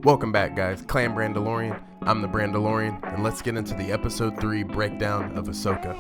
Welcome back, guys. Clan Brandalorian. I'm the Brandalorian, and let's get into the episode 3 breakdown of Ahsoka.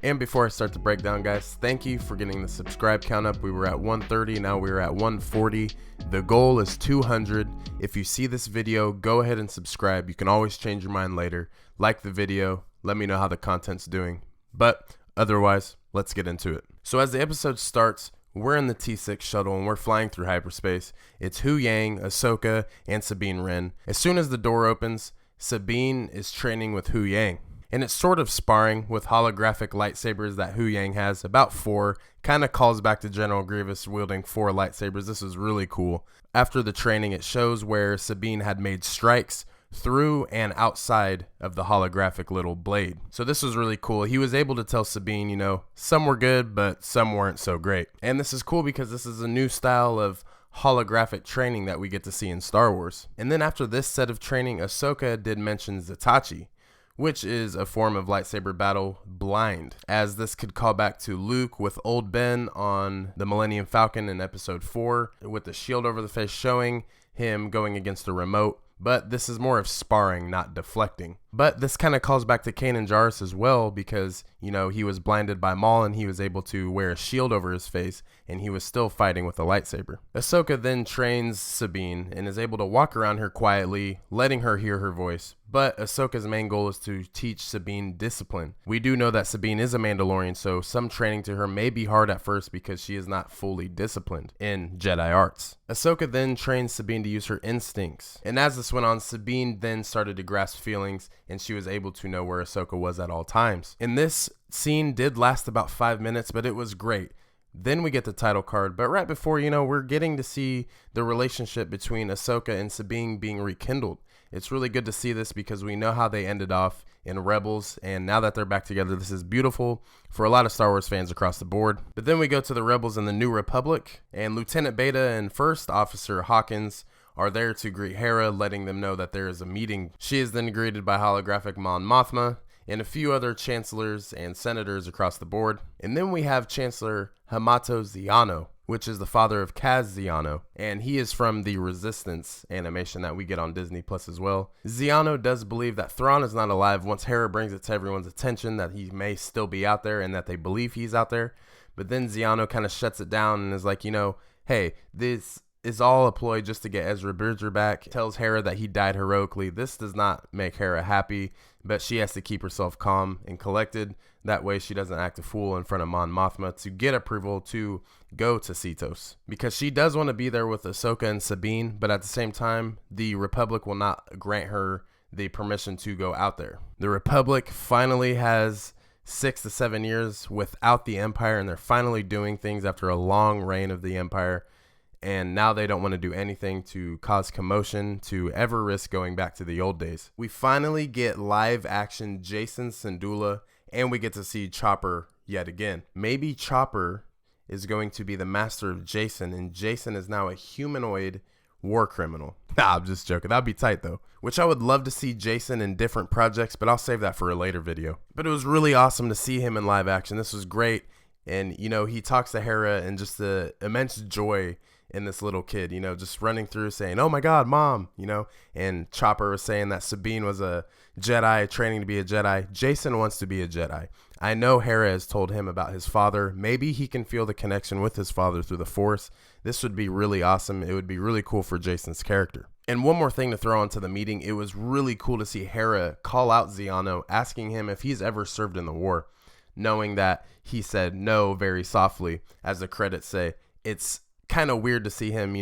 And before I start the breakdown, guys, thank you for getting the subscribe count up. We were at 130, now we're at 140. The goal is 200. If you see this video, go ahead and subscribe. You can always change your mind later. Like the video, let me know how the content's doing. But otherwise, let's get into it. So as the episode starts, we're in the T6 shuttle and we're flying through hyperspace. It's Hu Yang, Ahsoka, and Sabine Wren. As soon as the door opens, Sabine is training with Hu Yang. And it's sort of sparring with holographic lightsabers that Hu Yang has, about 4. Kind of calls back to General Grievous wielding 4 lightsabers. This is really cool. After the training, it shows where Sabine had made strikes through and outside of the holographic little blade. So this was really cool. He was able to tell Sabine, some were good, but some weren't so great. And this is cool because this is a new style of holographic training that we get to see in Star Wars. And then after this set of training, Ahsoka did mention Zatachi, which is a form of lightsaber battle, blind, as this could call back to Luke with Old Ben on the Millennium Falcon in episode 4, with the shield over the face showing him going against the remote. But this is more of sparring, not deflecting. But this kind of calls back to Kanan Jarrus as well because, he was blinded by Maul and he was able to wear a shield over his face and he was still fighting with a lightsaber. Ahsoka then trains Sabine and is able to walk around her quietly, letting her hear her voice. But Ahsoka's main goal is to teach Sabine discipline. We do know that Sabine is a Mandalorian, so some training to her may be hard at first because she is not fully disciplined in Jedi arts. Ahsoka then trains Sabine to use her instincts. And as this went on, Sabine then started to grasp feelings and she was able to know where Ahsoka was at all times. And this scene did last about 5 minutes, but it was great. Then we get the title card, but right before, we're getting to see the relationship between Ahsoka and Sabine being rekindled. It's really good to see this because we know how they ended off in Rebels, and now that they're back together, this is beautiful for a lot of Star Wars fans across the board. But then we go to the Rebels in the New Republic, and Lieutenant Beta and First Officer Hawkins are there to greet Hera, letting them know that there is a meeting. She is then greeted by holographic Mon Mothma and a few other chancellors and senators across the board. And then we have Chancellor Hamato Ziano, which is the father of Kaz Ziano, and he is from the Resistance animation that we get on Disney Plus as well. Ziano does believe that Thrawn is not alive once Hera brings it to everyone's attention that he may still be out there and that they believe he's out there. But then Ziano kind of shuts it down and is like, hey, this is all a ploy just to get Ezra Bridger back. Tells Hera that he died heroically. This does not make Hera happy, but she has to keep herself calm and collected. That way she doesn't act a fool in front of Mon Mothma to get approval to go to Cetos. Because she does want to be there with Ahsoka and Sabine, but at the same time, the Republic will not grant her the permission to go out there. The Republic finally has 6 to 7 years without the Empire, and they're finally doing things after a long reign of the Empire. And now they don't want to do anything to cause commotion to ever risk going back to the old days. We finally get live action Jacen Syndulla, and we get to see Chopper yet again. Maybe Chopper is going to be the master of Jacen, and Jacen is now a humanoid war criminal. Nah, I'm just joking. That'd be tight though. Which I would love to see Jacen in different projects, but I'll save that for a later video. But it was really awesome to see him in live action. This was great. And, he talks to Hera and just the immense joy in this little kid, just running through saying, "Oh my God, Mom," and Chopper was saying that Sabine was a Jedi training to be a Jedi. Jacen wants to be a Jedi. I know Hera has told him about his father. Maybe he can feel the connection with his father through the Force. This would be really awesome. It would be really cool for Jacen's character. And one more thing to throw onto the meeting, it was really cool to see Hera call out Ziano, asking him if he's ever served in the war, knowing that he said no very softly. As the credits say, it's kind of weird to see him,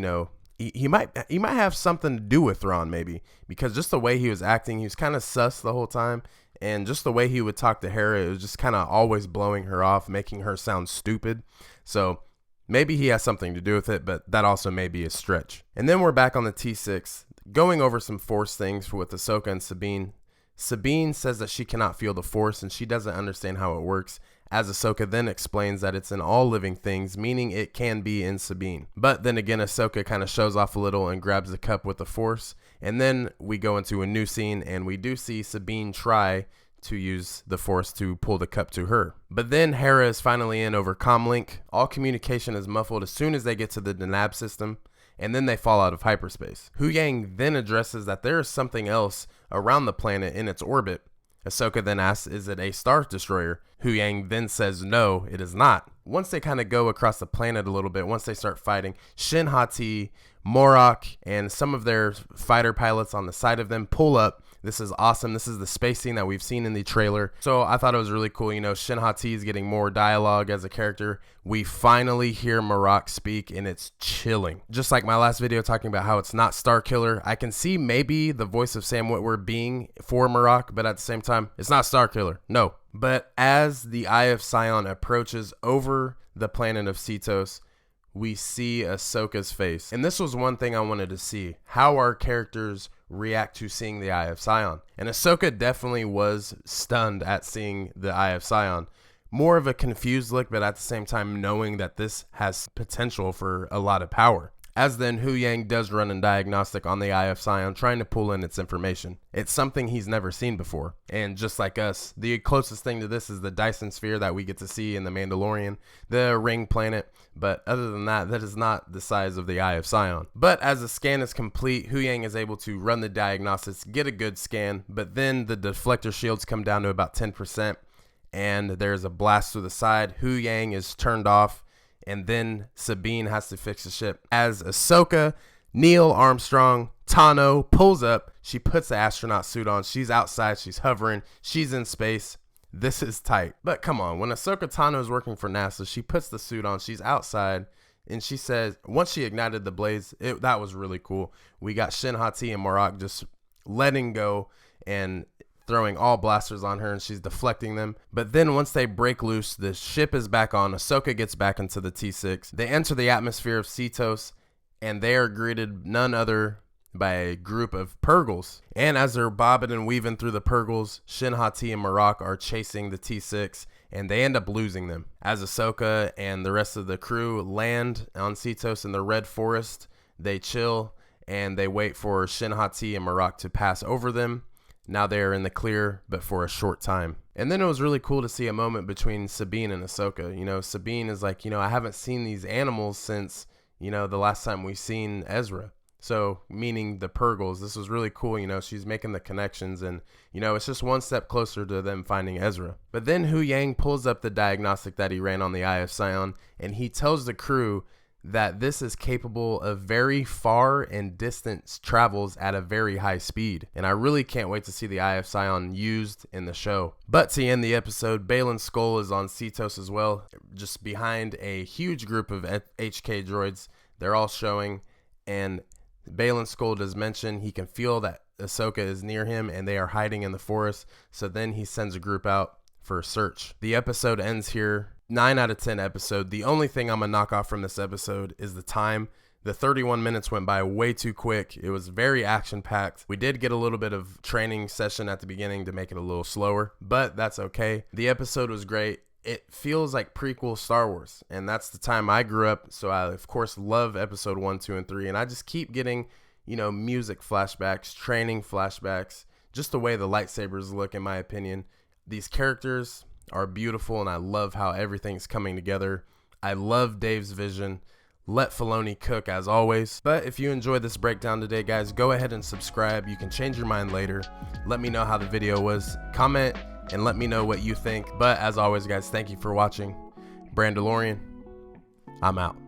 he might have something to do with Thrawn maybe, because just the way he was acting, he was kind of sus the whole time, and just the way he would talk to Hera, it was just kind of always blowing her off, making her sound stupid. So maybe he has something to do with it, but that also may be a stretch. And then we're back on the T6, going over some Force things with Ahsoka and Sabine. Sabine says that she cannot feel the Force and she doesn't understand how it works, as Ahsoka then explains that it's in all living things, meaning it can be in Sabine. But then again, Ahsoka kind of shows off a little and grabs the cup with the Force, and then we go into a new scene and we do see Sabine try to use the Force to pull the cup to her. But then Hera is finally in over comlink. All communication is muffled as soon as they get to the Denab system, and then they fall out of hyperspace. Huyang then addresses that there is something else around the planet in its orbit. Ahsoka then asks, is it a Star Destroyer? Huyang then says no, it is not. Once they kind of go across the planet a little bit, once they start fighting, Shin Hati, Morok, and some of their fighter pilots on the side of them pull up. This is awesome. This is the space scene that we've seen in the trailer. So I thought it was really cool. You know, Shin Hati is getting more dialogue as a character. We finally hear Morok speak, and it's chilling. Just like my last video talking about how it's not Starkiller, I can see maybe the voice of Sam Witwer being for Morok, but at the same time, it's not Starkiller. No. But as the Eye of Sion approaches over the planet of Cetos, we see Ahsoka's face. And this was one thing I wanted to see. How our characters react to seeing the Eye of Sion. And Ahsoka definitely was stunned at seeing the Eye of Sion. More of a confused look, but at the same time knowing that this has potential for a lot of power. As then, Huyang does run a diagnostic on the Eye of Sion, trying to pull in its information. It's something he's never seen before. And just like us, the closest thing to this is the Dyson Sphere that we get to see in The Mandalorian, the ring planet. But other than that, that is not the size of the Eye of Sion. But as the scan is complete, Huyang is able to run the diagnostics, get a good scan, but then the deflector shields come down to about 10%, and there's a blast to the side. Huyang is turned off, and then Sabine has to fix the ship. As Ahsoka, Neil Armstrong, Tano pulls up, she puts the astronaut suit on, she's outside, she's hovering, she's in space. This is tight. But come on, when Ahsoka Tano is working for NASA, she puts the suit on, she's outside, and she says, once she ignited the blaze, that was really cool. We got Shin Hati and Morok just letting go and throwing all blasters on her, and she's deflecting them. But then once they break loose, the ship is back on. Ahsoka gets back into the T6. They enter the atmosphere of Cetos, and they are greeted none other by a group of Purgles. And as they're bobbing and weaving through the Purgles, Shin Hati and Morok are chasing the T6, and they end up losing them. As Ahsoka and the rest of the crew land on Cetos in the Red Forest, they chill, and they wait for Shin Hati and Morok to pass over them. Now they're in the clear, but for a short time. And then it was really cool to see a moment between Sabine and Ahsoka. You know, Sabine is like, I haven't seen these animals since, the last time we seen Ezra. So, meaning the Purgles. This was really cool. She's making the connections, and, it's just one step closer to them finding Ezra. But then Huyang pulls up the diagnostic that he ran on the Eye of Sion, and he tells the crew that this is capable of very far and distant travels at a very high speed. And I really can't wait to see the Eye of Sion used in the show. But to end the episode, Balin's skull is on Cetos as well, just behind a huge group of HK droids. They're all showing, and Balin's skull does mention he can feel that Ahsoka is near him and they are hiding in the forest. So then he sends a group out for a search. The episode ends here. 9 out of 10 episode. The only thing I'm gonna knock off from this episode is the time. The 31 minutes went by way too quick. It was very action packed. We did get a little bit of training session at the beginning to make it a little slower, but that's okay. The episode was great. It feels like prequel Star Wars, and that's the time I grew up. So I of course love episode 1, 2, and 3, and I just keep getting, music flashbacks, training flashbacks, just the way the lightsabers look, in my opinion. These characters are beautiful, and I love how everything's coming together. I love Dave's vision. Let Filoni cook as always. But if you enjoyed this breakdown today, guys, go ahead and subscribe. You can change your mind later. Let me know how the video was. Comment and let me know what you think. But as always, guys, thank you for watching. Brandalorian, I'm out.